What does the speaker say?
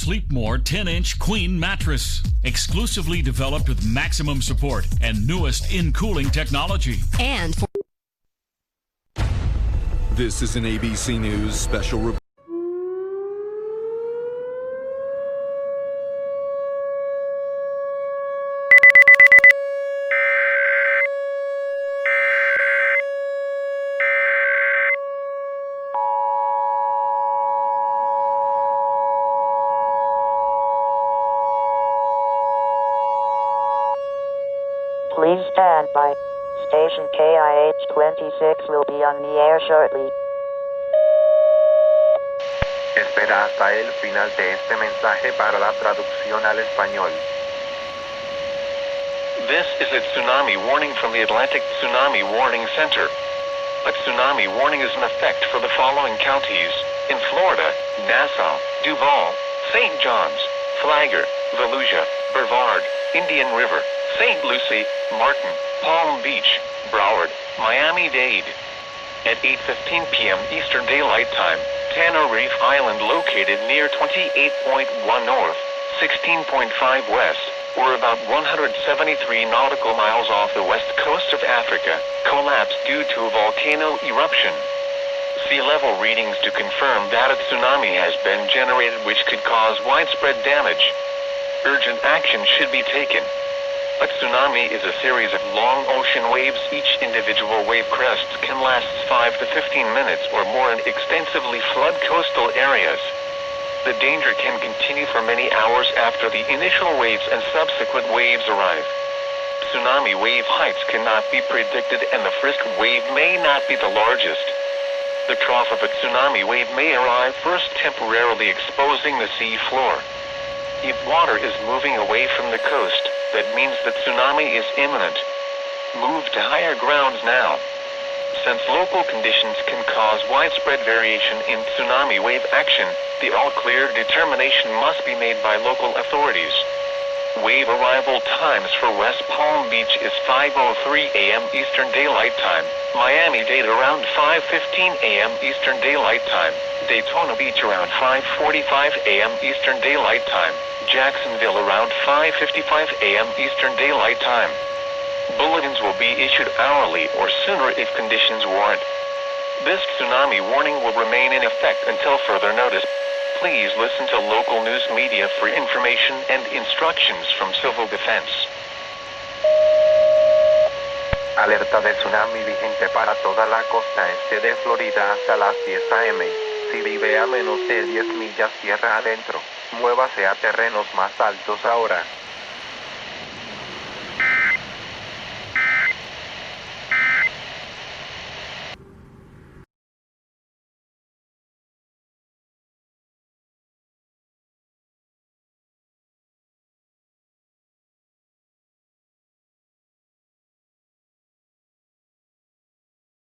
Sleep More 10-inch queen mattress. Exclusively developed with maximum support and newest in-cooling technology. And for This is an ABC News special report. Please stand by. Station KIH-26 will be on the air shortly. Espera hasta el final de este mensaje para la traducción al español. This is a tsunami warning from the Atlantic Tsunami Warning Center. A tsunami warning is in effect for the following counties: in Florida, Nassau, Duval, St. John's, Flagler, Volusia, Brevard, Indian River, St. Lucie, Martin, Palm Beach, Broward, Miami-Dade. At 8:15 p.m. Eastern Daylight Time, Tenerife Island, located near 28.1 north, 16.5 west, or about 173 nautical miles off the west coast of Africa, collapsed due to a volcano eruption. Sea level readings to confirm that a tsunami has been generated, which could cause widespread damage. Urgent action should be taken. A tsunami is a series of long ocean waves. Each individual wave crest can last 5 to 15 minutes or more and extensively flood coastal areas. The danger can continue for many hours after the initial waves and subsequent waves arrive. Tsunami wave heights cannot be predicted, and the first wave may not be the largest. The trough of a tsunami wave may arrive first, temporarily exposing the sea floor. If water is moving away from the coast, that means the tsunami is imminent. Move to higher grounds now. Since local conditions can cause widespread variation in tsunami wave action, the all-clear determination must be made by local authorities. Wave arrival times for West Palm Beach is 5:03 a.m. Eastern Daylight Time, Miami-Dade around 5:15 a.m. Eastern Daylight Time, Daytona Beach around 5:45 a.m. Eastern Daylight Time, Jacksonville around 5:55 a.m. Eastern Daylight Time. Bulletins will be issued hourly or sooner if conditions warrant. This tsunami warning will remain in effect until further notice. Please listen to local news media for information and instructions from Civil Defense. Alerta de tsunami vigente para toda la costa este de Florida hasta las 10 a.m. Si vive a menos de 10 millas tierra adentro, muévase a terrenos más altos ahora.